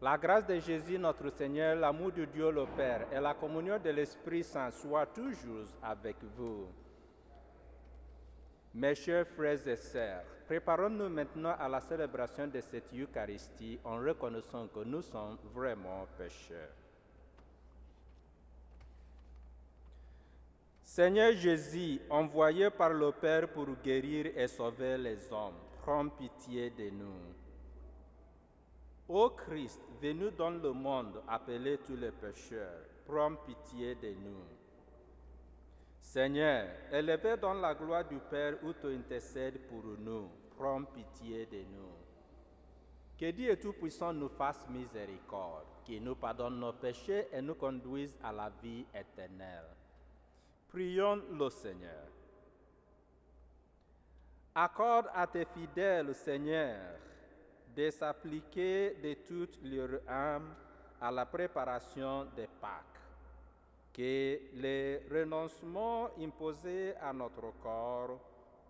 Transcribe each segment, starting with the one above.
La grâce de Jésus notre Seigneur, l'amour de Dieu le Père et la communion de l'Esprit Saint soient toujours avec vous. Mes chers frères et sœurs, préparons-nous maintenant à la célébration de cette Eucharistie en reconnaissant que nous sommes vraiment pécheurs. Seigneur Jésus, envoyé par le Père pour guérir et sauver les hommes, prends pitié de nous. Ô Christ, venu dans le monde appeler tous les pécheurs, prends pitié de nous. Seigneur, élevé dans la gloire du Père où tu intercèdes pour nous, prends pitié de nous. Que Dieu Tout-Puissant nous fasse miséricorde, qu'il nous pardonne nos péchés et nous conduise à la vie éternelle. Prions le Seigneur. Accorde à tes fidèles, Seigneur, de s'appliquer de toute leur âme à la préparation des Pâques. Que les renoncements imposés à notre corps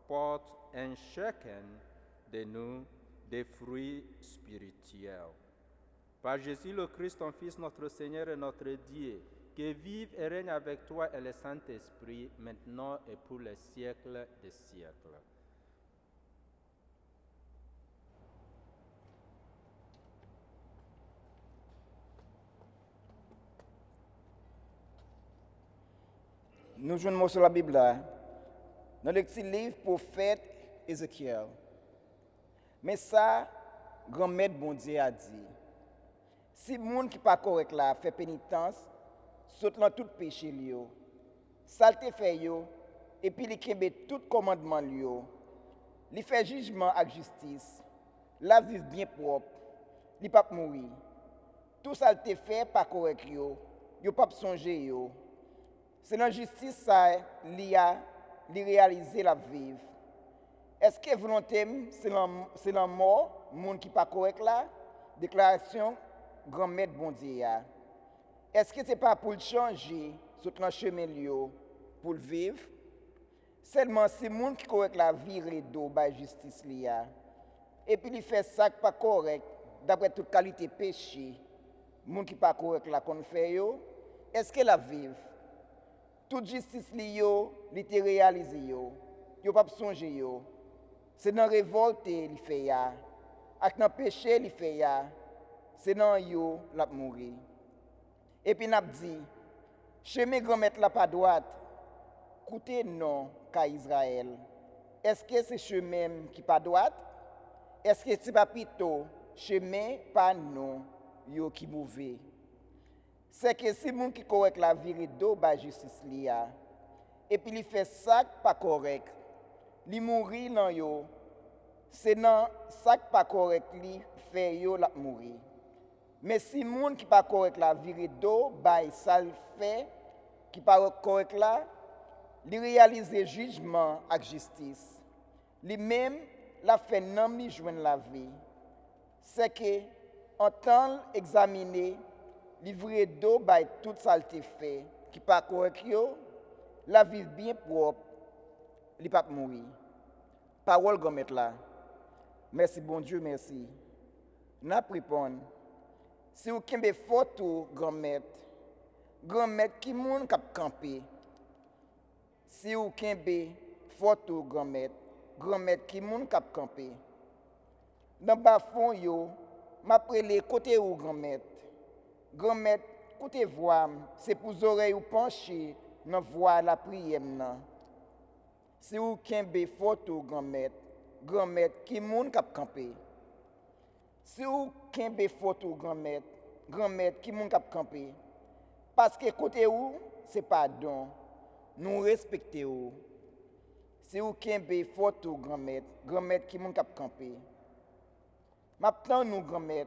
portent en chacun de nous des fruits spirituels. Par Jésus le Christ, ton Fils, notre Seigneur et notre Dieu, qui vive et règne avec toi et le Saint-Esprit, maintenant et pour les siècles des siècles. Nous jouons sur la Bible là, dans le petit livre prophète Ézéchiel. Mais ça, grand-mère bon Dieu a dit, si le monde qui n'est pas correct là fait pénitence, saute dans tout péché liyo, saleté fait yo, et puis il kembe tout commandement liyo, il fait jugement avec justice, la vie bien propre, il pas mourir. Tout saleté fait pas correct yo pas songer yo. C'est la justice ça li réaliser la vivre. Est-ce que volonté c'est la mort monde qui pas correct là? Déclaration grand-mère bon Dieu. Est-ce que c'est pas pour le changer sur le chemin liyo pour le vivre? Seulement c'est monde qui correct la vie redo by justice liya. Et puis il fait ça pas correct d'après toute qualité péché. Monde qui pas correct là qu'on fait yo, est-ce que la vivre? Toute justice li yo, li te réalisé yo pas songer yo. C'est dans révolte li fait ya, ak dans péché li fait ya, c'est dans yo la mourir. Et puis n'a dit, chemin grand-mère la pas droite, coûter non qu'à Israël. Est-ce que c'est chemin qui pas droite? Est-ce que c'est pas plutôt chemin pas non yo qui mauvais? C'est que si moun qui correct la vérité ba justice liya, et puis il fait ça pas correct, li mourir nan yo, c'est nan ça pas correct li fait yo la mourir. Mais si moun qui pas correct la vérité ba ça fait qui pas correct là, li réaliser jugement avec justice. Li même la fait nan mi joindre la vie. C'est que en temps examiner livrer d'eau by toute saleté fait qui pas correct yo, la vie bien propre, li pas mourir. Parole grand là. Merci bon Dieu, merci. N'a répondre. Si vous kembe photo grand-mère qui moun k'ap camper. Si vous kembe photo grand-mère qui moun k'ap camper. Dans bas fond yo, m'a prélé côté ou grand-mère. Grand-mère, écoutez voix, c'est pour les oreilles ou pencher dans voix la prière. Si vous kembe photo grand-mère qui moun k'ap camper. Si vous kembe photo grand-mère qui moun k'ap camper. Parce que côté ou, c'est pardon. Nous respectons. Si vous kembe photo grand-mère qui moun k'ap camper. M'attend nous grand-mère.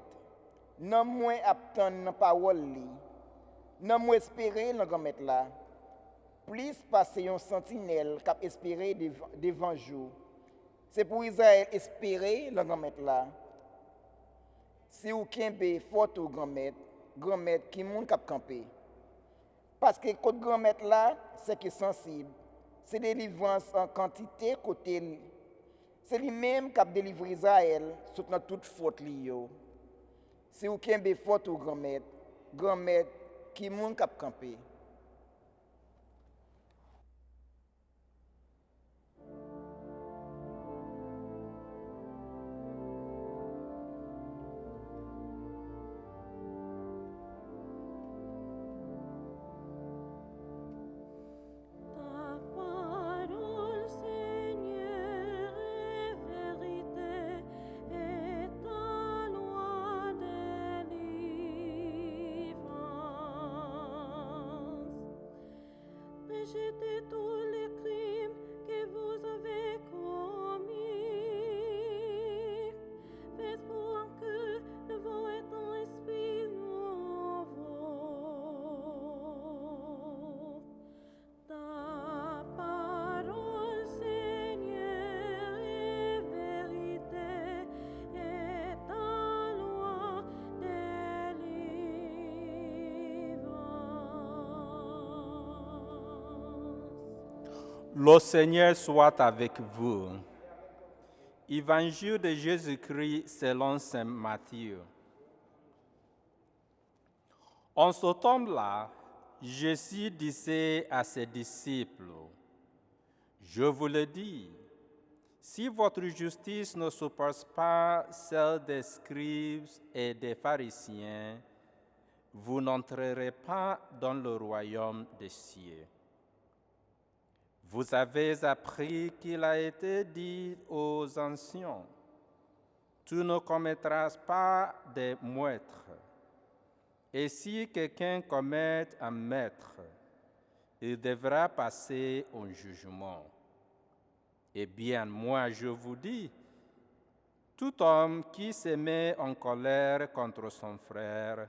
Non moins attendre dans parole li. Non moins espérer dans grand-mère là. Plus passer un sentinelle cap espérer devant jour. C'est pour Israël espérer dans grand-mère là. Si ou kembe photo grand-mère qui moun k'ap camper. Parce que côté grand-mère là, c'est qui sensible. C'est délivrance en quantité côté. C'est lui-même qui a délivré Israël sous toute faute li yo. Si vous avez faute ou grand-mère, qui moun kap campé. Ta parole, Seigneur, est vérité, et ta loi délivrance. Rejetez tous les crimes que vous avez commis. Faites-vous un cœur nouveau et un esprit nouveau. Ta parole, Seigneur, est vérité, et ta loi délivrance. Le Seigneur soit avec vous. Évangile de Jésus-Christ selon saint Matthieu. En ce temps-là, Jésus disait à ses disciples, « Je vous le dis, si votre justice ne surpasse pas celle des scribes et des pharisiens, vous n'entrerez pas dans le royaume des cieux. Vous avez appris qu'il a été dit aux anciens, « Tu ne commettras pas de meurtre. » Et si quelqu'un commet un meurtre, il devra passer au jugement. Eh bien, moi je vous dis, tout homme qui se met en colère contre son frère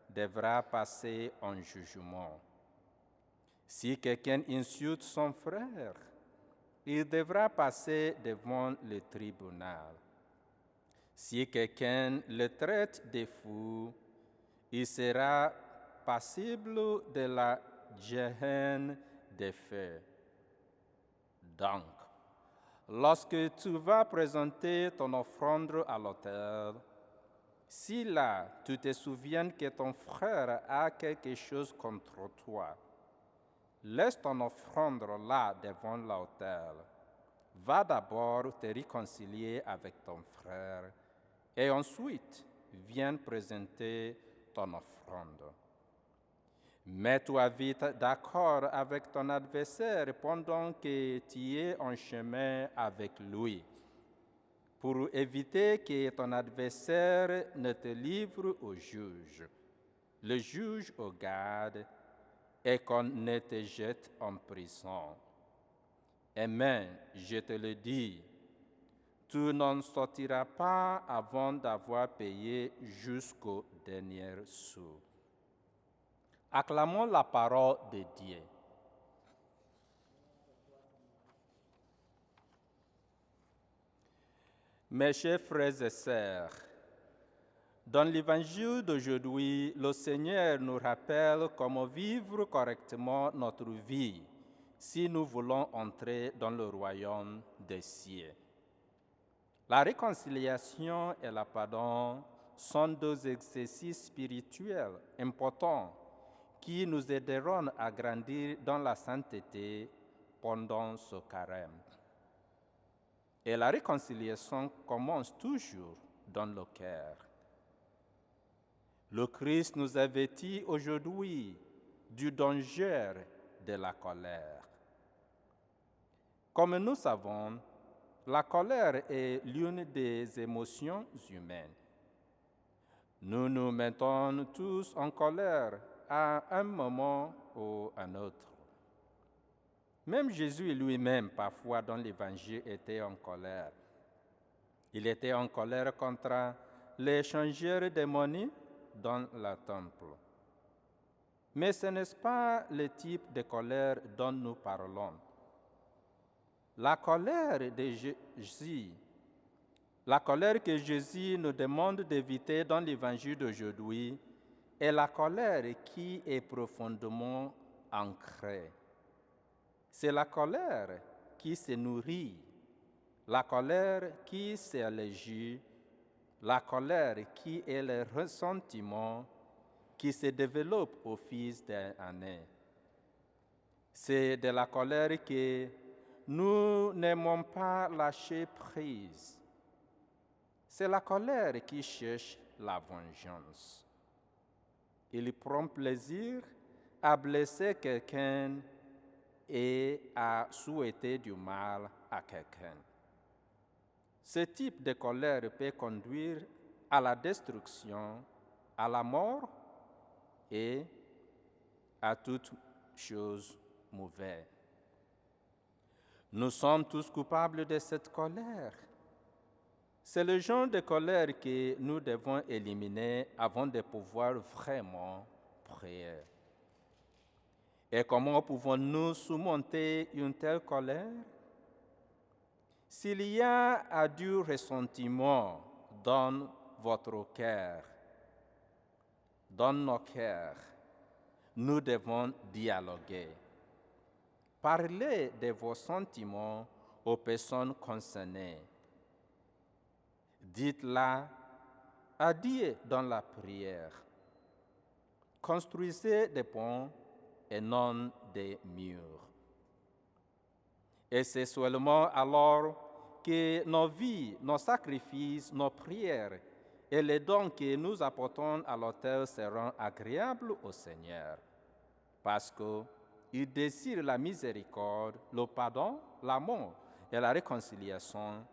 devra passer en jugement. Si quelqu'un insulte son frère, il devra passer devant le tribunal. Si quelqu'un le traite de fou, il sera passible de la géhenne des feux. Donc, lorsque tu vas présenter ton offrande à l'autel, si là tu te souviens que ton frère a quelque chose contre toi, laisse ton offrande là devant l'autel. Va d'abord te réconcilier avec ton frère et ensuite viens présenter ton offrande. Mets-toi vite d'accord avec ton adversaire pendant que tu es en chemin avec lui, pour éviter que ton adversaire ne te livre au juge, le juge au garde, et qu'on ne te jette en prison. Amen, je te le dis, tu n'en sortiras pas avant d'avoir payé jusqu'au dernier sou. Acclamons la parole de Dieu. Mes chers frères et sœurs, dans l'évangile d'aujourd'hui, le Seigneur nous rappelle comment vivre correctement notre vie si nous voulons entrer dans le royaume des cieux. La réconciliation et le pardon sont deux exercices spirituels importants qui nous aideront à grandir dans la sainteté pendant ce carême. Et la réconciliation commence toujours dans le cœur. Le Christ nous avertit aujourd'hui du danger de la colère. Comme nous savons, la colère est l'une des émotions humaines. Nous nous mettons tous en colère à un moment ou un autre. Même Jésus lui-même, parfois dans l'Évangile, était en colère. Il était en colère contre les changeurs de monnaie dans le temple. Mais ce n'est pas le type de colère dont nous parlons. La colère de Jésus, la colère que Jésus nous demande d'éviter dans l'Évangile d'aujourd'hui, est la colère qui est profondément ancrée. C'est la colère qui se nourrit, la colère qui s'élargit, la colère qui est le ressentiment qui se développe au fil des années. C'est de la colère que nous n'aimons pas lâcher prise. C'est la colère qui cherche la vengeance. Il prend plaisir à blesser quelqu'un et à souhaiter du mal à quelqu'un. Ce type de colère peut conduire à la destruction, à la mort et à toute chose mauvaise. Nous sommes tous coupables de cette colère. C'est le genre de colère que nous devons éliminer avant de pouvoir vraiment prier. Et comment pouvons-nous surmonter une telle colère? S'il y a du ressentiment dans votre cœur, dans nos cœurs, nous devons dialoguer. Parlez de vos sentiments aux personnes concernées. Dites-la à Dieu dans la prière. Construisez des ponts et non des murs. Et c'est seulement alors que nos vies, nos sacrifices, nos prières et les dons que nous apportons à l'autel seront agréables au Seigneur. Parce qu'il désire la miséricorde, le pardon, l'amour et la réconciliation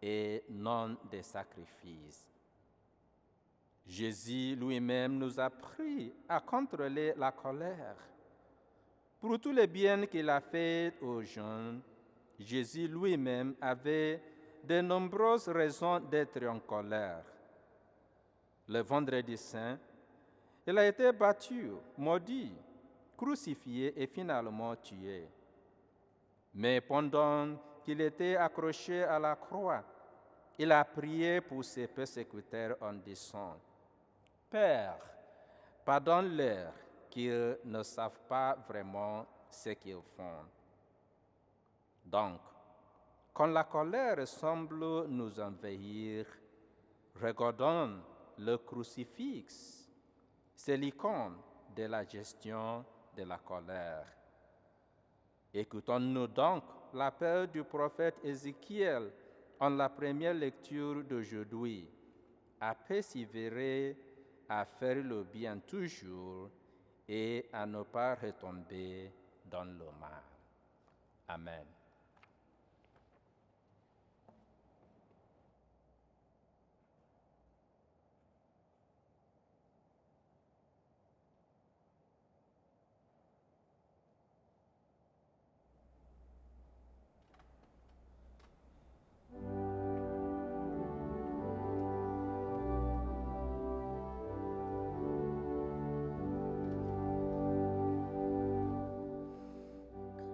et non des sacrifices. Jésus lui-même nous a appris à contrôler la colère. Pour tous les biens qu'il a faits aux jeunes, Jésus lui-même avait de nombreuses raisons d'être en colère. Le vendredi saint, il a été battu, maudit, crucifié et finalement tué. Mais pendant qu'il était accroché à la croix, il a prié pour ses persécuteurs en disant, « Père, pardonne-leur, qu'ils ne savent pas vraiment ce qu'ils font. » Donc, quand la colère semble nous envahir, regardons le crucifix. C'est l'icône de la gestion de la colère. Écoutons-nous donc l'appel du prophète Ézéchiel en la première lecture d'aujourd'hui, à persévérer, à faire le bien toujours et à ne pas retomber dans le mal. Amen.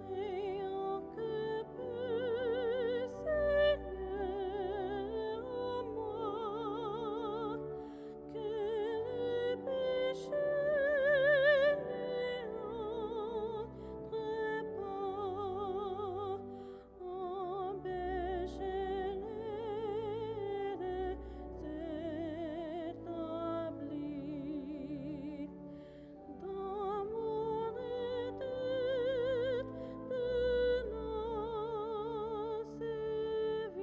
Créant que peut, Seigneur, en moi, que le péché n'entre pas, empêche-les de s'établir. Dans mon étude de nos servir.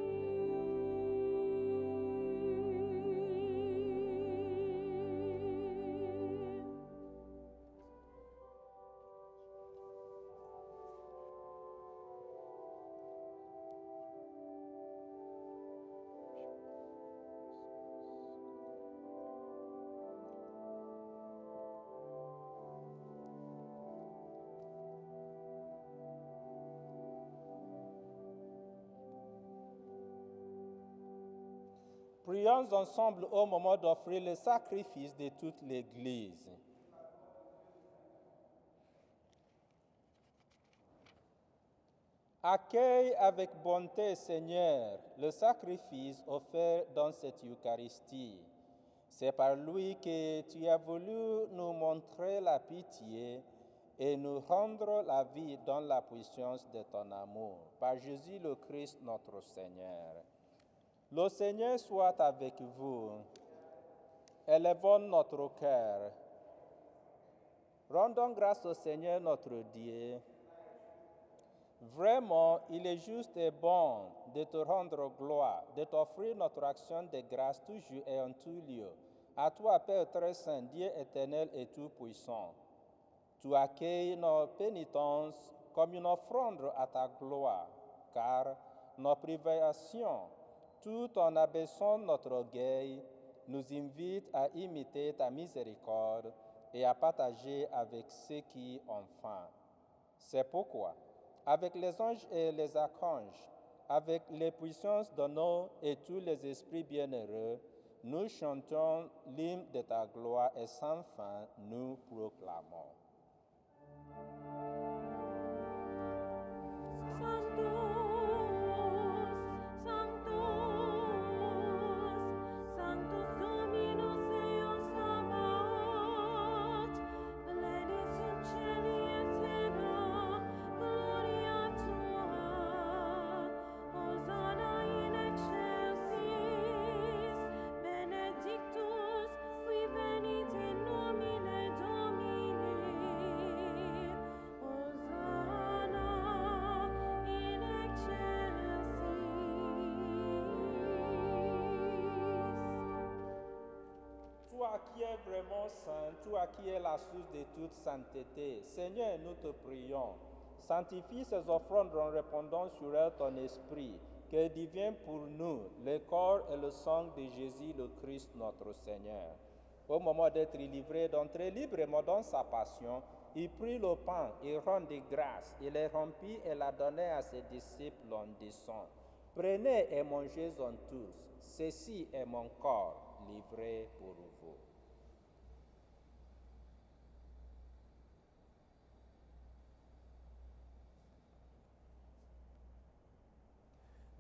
Prions ensemble au moment d'offrir le sacrifice de toute l'Église. Accueille avec bonté, Seigneur, le sacrifice offert dans cette Eucharistie. C'est par lui que tu as voulu nous montrer la pitié et nous rendre la vie dans la puissance de ton amour. Par Jésus le Christ, notre Seigneur. Le Seigneur soit avec vous. Élevons notre cœur. Rendons grâce au Seigneur notre Dieu. Vraiment, il est juste et bon de te rendre gloire, de t'offrir notre action de grâce toujours et en tout lieu. À toi, Père très saint, Dieu éternel et tout-puissant. Tu accueilles nos pénitences comme une offrande à ta gloire, car nos privations, tout en abaissant notre orgueil, nous invitent à imiter ta miséricorde et à partager avec ceux qui ont faim. C'est pourquoi, avec les anges et les archanges, avec les puissances d'honneur et tous les esprits bienheureux, nous chantons l'hymne de ta gloire et sans fin nous proclamons. Sanctus, Sanctus, Sanctus Dominus Deus Sabaoth, Plenius in Celi et Terra, Gloria Tua, Hosanna in excelsis, Benedictus qui venit in nomine Domini, Hosanna in excelsis. Toi qui es vraiment saint, toi qui es la source de toute sainteté, Seigneur, nous te prions, sanctifie ces offrandes en répandant sur elles ton esprit, qu'elles deviennent pour nous le corps et le sang de Jésus le Christ notre Seigneur. Au moment d'être livré, d'entrer librement dans sa passion, il prit le pain, il rendit grâce, il les rompit et la donna à ses disciples en disant, prenez et mangez-en tous, ceci est mon corps livré pour vous.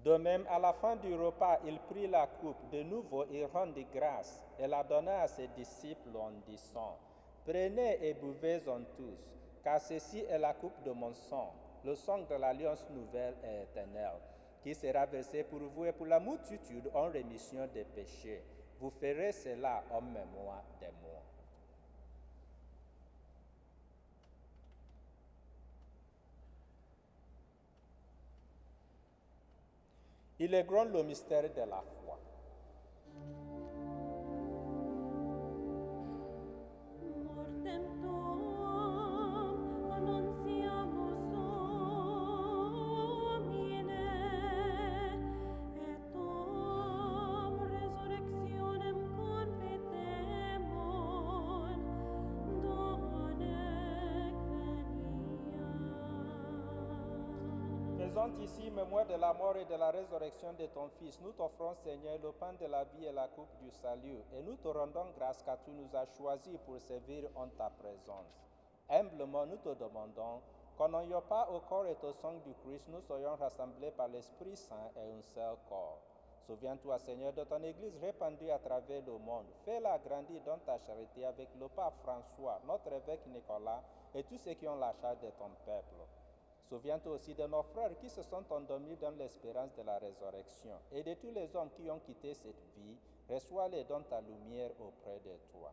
De même, à la fin du repas, il prit la coupe. De nouveau, il rendit grâce et la donna à ses disciples en disant, prenez et buvez-en tous, car ceci est la coupe de mon sang, le sang de l'alliance nouvelle et éternelle, qui sera versé pour vous et pour la multitude en rémission des péchés. Vous ferez cela en mémoire de moi. Il est grand le mystère de la foi. Mortem tuam annunciamus Domine, et tuam resurrectionem confitemur, donec venia. Faisant ici mémoire de la mort et de la résurrection de ton Fils, nous t'offrons, Seigneur, le pain de la vie et la coupe du salut, et nous te rendons grâce car tu nous as choisis pour servir en ta présence. Humblement, nous te demandons qu'en n'ayant pas au corps et au sang du Christ, nous soyons rassemblés par l'Esprit Saint et un seul corps. Souviens-toi, Seigneur, de ton Église répandue à travers le monde. Fais-la grandir dans ta charité avec le pape François, notre évêque Nicolas et tous ceux qui ont la charge de ton peuple. Souviens-toi aussi de nos frères qui se sont endormis dans l'espérance de la résurrection et de tous les hommes qui ont quitté cette vie. Reçois-les dans ta lumière auprès de toi.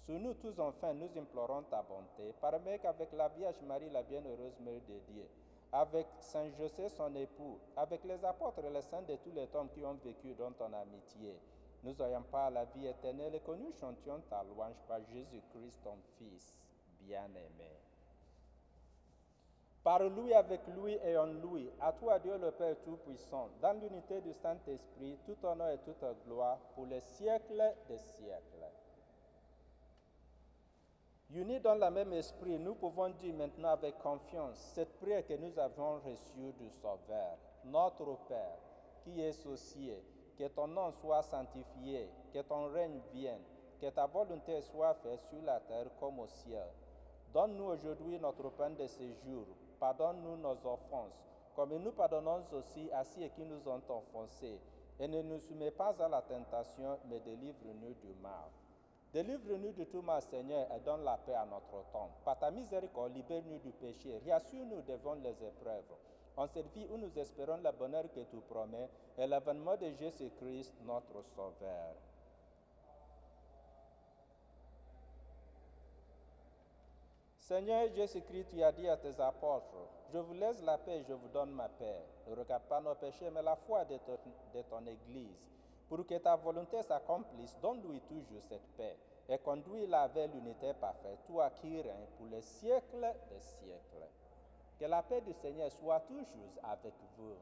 Sur nous tous, enfin, nous implorons ta bonté. Permets qu'avec la Vierge Marie, la bienheureuse Mère de Dieu, avec Saint José, son époux, avec les apôtres et les saints de tous les hommes qui ont vécu dans ton amitié, nous ayons pas à la vie éternelle et que nous chantions ta louange par Jésus-Christ, ton Fils bien-aimé. Par lui, avec lui et en lui, à toi Dieu le Père Tout-Puissant, dans l'unité du Saint-Esprit, tout honneur et toute gloire pour les siècles des siècles. Unis dans le même esprit, nous pouvons dire maintenant avec confiance cette prière que nous avons reçue du Sauveur. Notre Père, qui es aux cieux, que ton nom soit sanctifié, que ton règne vienne, que ta volonté soit faite sur la terre comme au ciel. Donne-nous aujourd'hui notre pain de ce jour. Pardonne-nous nos offenses, comme nous pardonnons aussi à ceux qui nous ont offensés. Et ne nous soumets pas à la tentation, mais délivre-nous du mal. Délivre-nous de tout mal, Seigneur, et donne la paix à notre temps. Par ta miséricorde, libère-nous du péché. Rassure-nous devant les épreuves. en cette vie où nous espérons le bonheur que tu promets et l'avènement de Jésus-Christ, notre Sauveur. Seigneur Jésus-Christ, tu as dit à tes apôtres, je vous laisse la paix, je vous donne ma paix. Ne regarde pas nos péchés, mais la foi de ton Église. Pour que ta volonté s'accomplisse, donne-lui toujours cette paix et conduis-la vers l'unité parfaite, toi qui règnes pour les siècles des siècles. Que la paix du Seigneur soit toujours avec vous.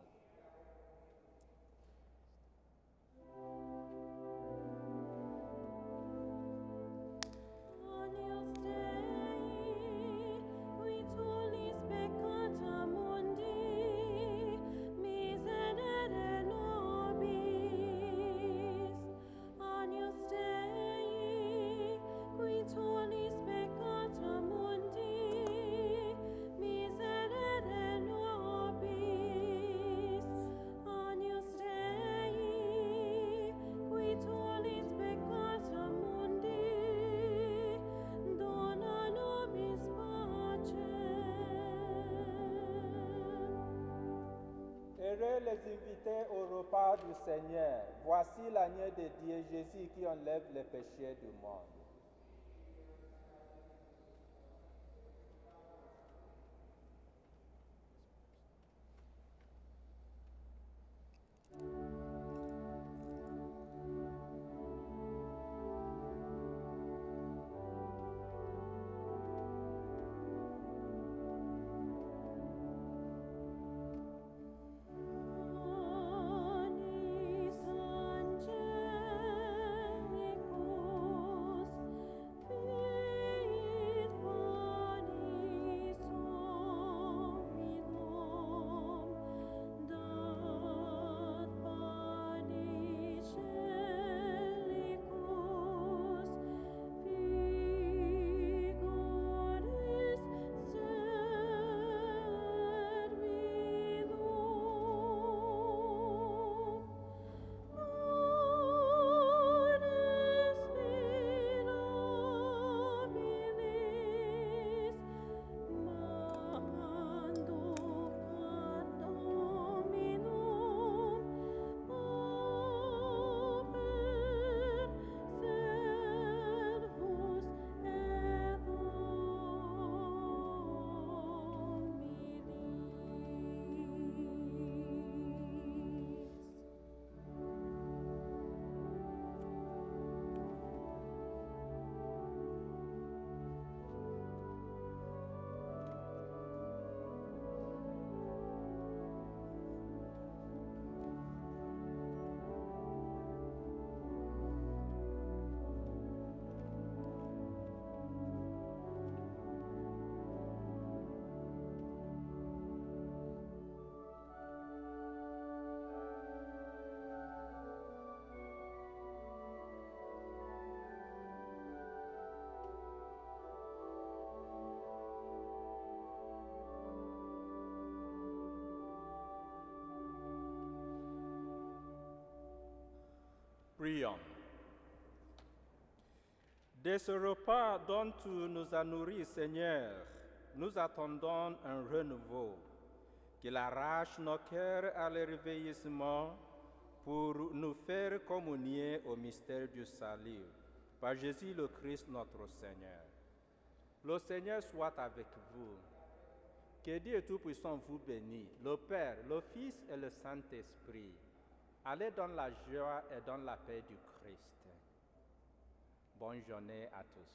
Agnus Dei, qui tollis peccata mundi, miserere nobis. Agnus Dei, qui tollis peccata mundi, miserere nobis. Agnus Dei, qui tollis peccata mundi, dona nobis pacem. Heureux les invités au repas du Seigneur. Voici l'agneau de Dieu Jésus qui enlève les péchés du monde. Anis angelicus, fit panis hominum, dat panis celicus, figuris servilum. Aures mirabilis, manducat Dominum, pauper servus et hominis. Prions. De ce repas dont tu nous as nourris, Seigneur, nous attendons un renouveau, qu'il arrache nos cœurs à l'éveillissement pour nous faire communier au mystère du salut, par Jésus le Christ notre Seigneur. Le Seigneur soit avec vous. Que Dieu Tout-Puissant vous bénisse, le Père, le Fils et le Saint-Esprit. Allez dans la joie et dans la paix du Christ. Bonne journée à tous.